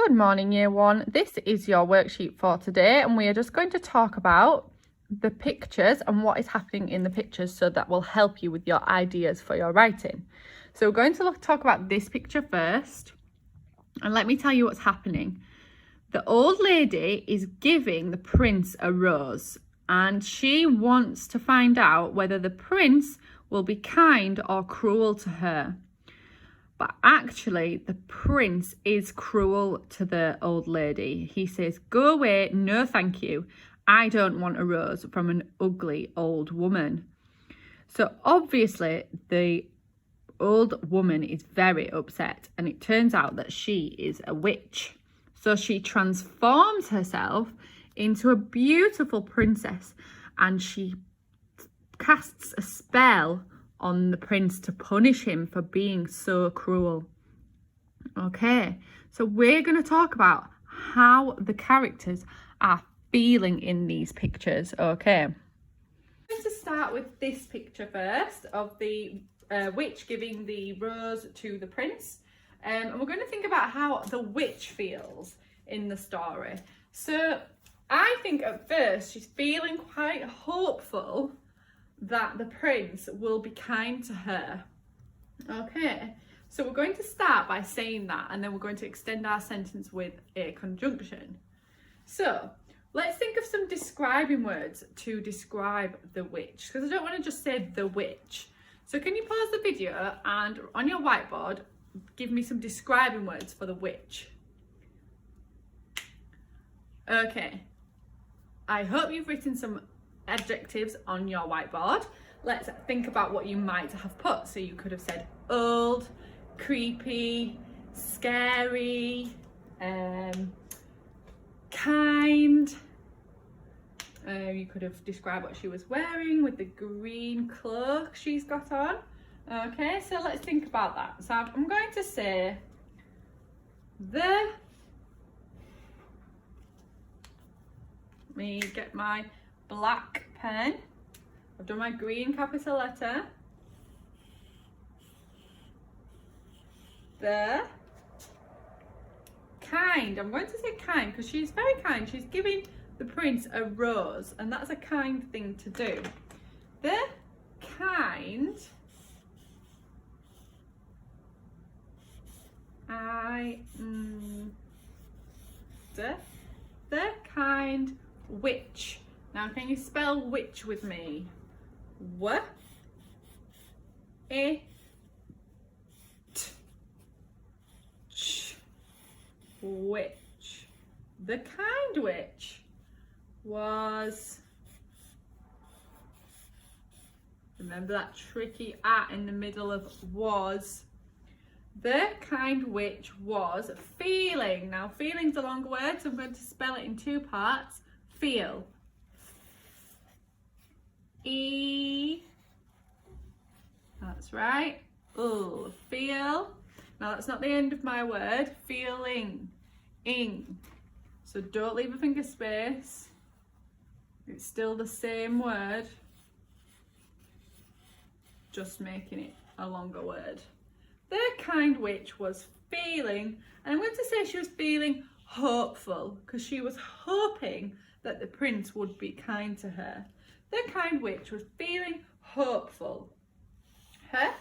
Good morning, Year 1. This is your worksheet for today, and we are just going to talk about the pictures and what is happening in the pictures, so that will help you with your ideas for your writing. So we're going to talk about this picture first, and let me tell you what's happening. The old lady is giving the prince a rose, and she wants to find out whether the prince will be kind or cruel to her. But actually, the prince is cruel to the old lady. He says, "Go away, no thank you. I don't want a rose from an ugly old woman." So obviously, the old woman is very upset, and it turns out that she is a witch. So she transforms herself into a beautiful princess, and she casts a spell on the prince to punish him for being so cruel. Okay, so we're going to talk about how the characters are feeling in these pictures. Okay, I'm going to start with this picture first of the witch giving the rose to the prince, and we're going to think about how the witch feels in the story. So I think at first she's feeling quite hopeful that the prince will be kind to her. Okay, so we're going to start by saying that, and then we're going to extend our sentence with a conjunction. So let's think of some describing words to describe the witch, because I don't want to just say the witch. So can you pause the video and on your whiteboard give me some describing words for the witch? Okay, I hope you've written some adjectives on your whiteboard. Let's think about what you might have put. So you could have said old, creepy, scary, kind. You could have described what she was wearing with the green cloak she's got on. Okay, so let's think about that. So I'm going to say let me get my black pen. I've done my green capital letter. The kind. I'm going to say kind because she's very kind. She's giving the prince a rose, and that's a kind thing to do. The kind. The kind witch. Now, can you spell witch with me? W-I-T-C-H. Witch. The kind witch was, remember that tricky "at" in the middle of was. The kind witch was feeling. Now, feeling's a long word, so I'm going to spell it in two parts. Feel. E, that's right. Oh, feel. Now that's not the end of my word. Feeling, ing. So don't leave a finger space. It's still the same word, just making it a longer word. The kind witch was feeling, and I'm going to say she was feeling hopeful because she was hoping that the prince would be kind to her. The kind witch was feeling hopeful. Huh?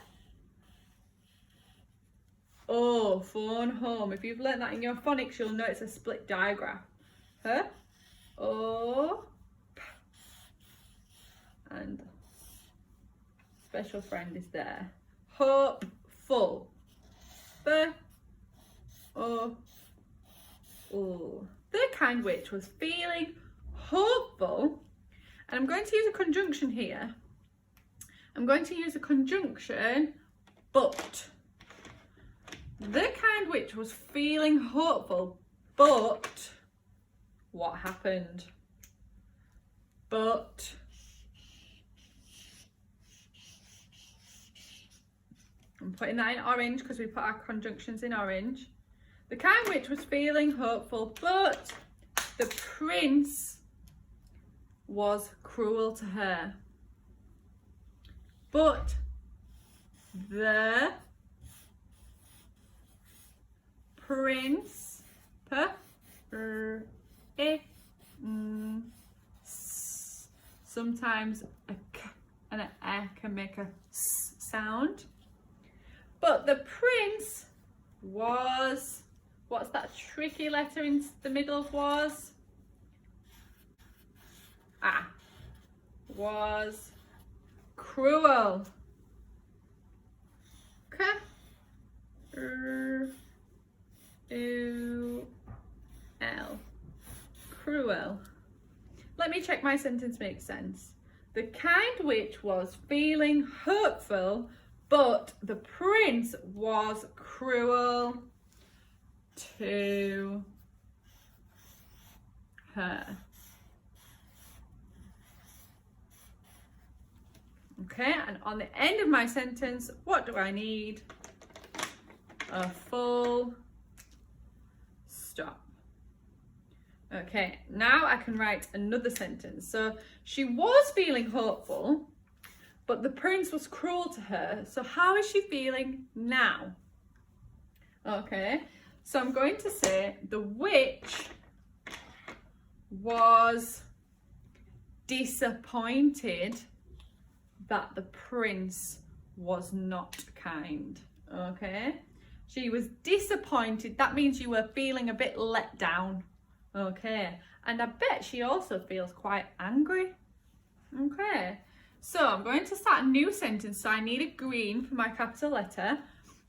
Oh, phone home. If you've learnt that in your phonics, you'll know it's a split digraph. Huh? Oh. And special friend is there. Hopeful. The. Oh. Oh. The kind witch was feeling hopeful. And I'm going to use a conjunction here. I'm going to use a conjunction, but. The kind witch was feeling hopeful, but what happened? But I'm putting that in orange because we put our conjunctions in orange. The kind witch was feeling hopeful, but the prince was cruel to her. But the prince I, s. Sometimes a k and an e can make a s sound. But the prince was, what's that tricky letter in the middle was? Ah, was cruel. K, U, L. Cruel. Let me check my sentence makes sense. The kind witch was feeling hurtful, but the prince was cruel to her. Okay, and on the end of my sentence, what do I need? A full stop. Okay, now I can write another sentence. So she was feeling hopeful, but the prince was cruel to her. So how is she feeling now? Okay, so I'm going to say the witch was disappointed that the prince was not kind. Okay, she was disappointed. That means you were feeling a bit let down. Okay, and I bet she also feels quite angry. Okay, so I'm going to start a new sentence. So I need a green for my capital letter.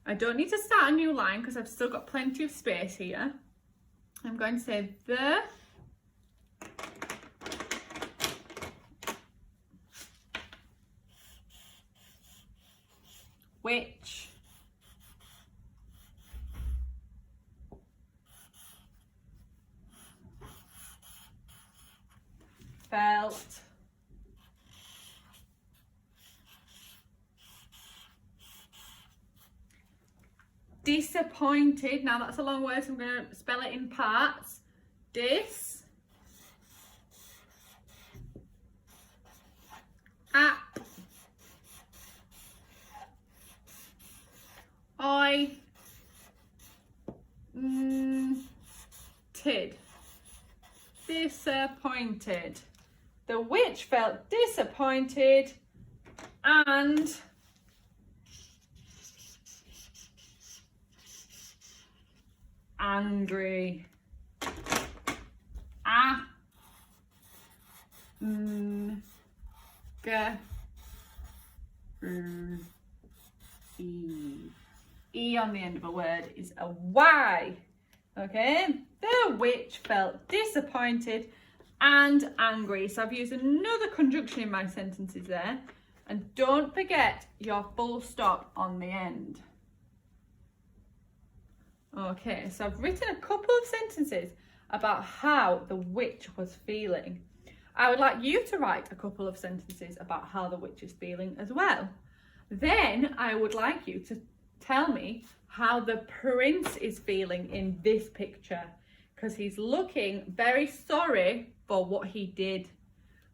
I don't need to start a new line because I've still got plenty of space here. I'm going to say the witch felt disappointed. Now that's a long word, so I'm going to spell it in parts. Dis, ap, I, tid. Disappointed. The witch felt disappointed and angry. A, n, g, r, e. E on the end of a word is a Y. Okay, the witch felt disappointed and angry. So I've used another conjunction in my sentences there. And don't forget your full stop on the end. Okay, so I've written a couple of sentences about how the witch was feeling. I would like you to write a couple of sentences about how the witch is feeling as well. Then I would like you to tell me how the prince is feeling in this picture, because he's looking very sorry for what he did.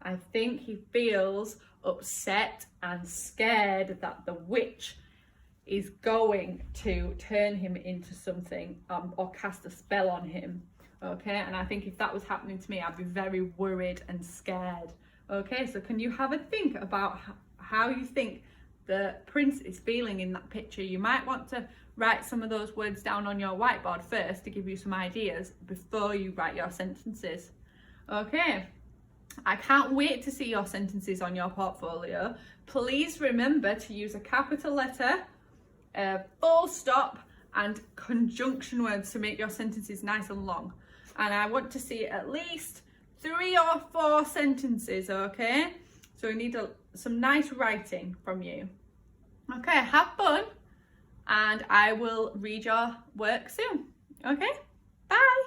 I think he feels upset and scared that the witch is going to turn him into something or cast a spell on him. Okay, and I think if that was happening to me, I'd be very worried and scared. Okay, so can you have a think about how you think the prince is feeling in that picture? You might want to write some of those words down on your whiteboard first to give you some ideas before you write your sentences. Okay, I can't wait to see your sentences on your portfolio. Please remember to use a capital letter, a full stop and conjunction words to make your sentences nice and long. And I want to see at least 3 or 4 sentences, okay? So we need some nice writing from you. Okay, have fun, and I will read your work soon. Okay, bye.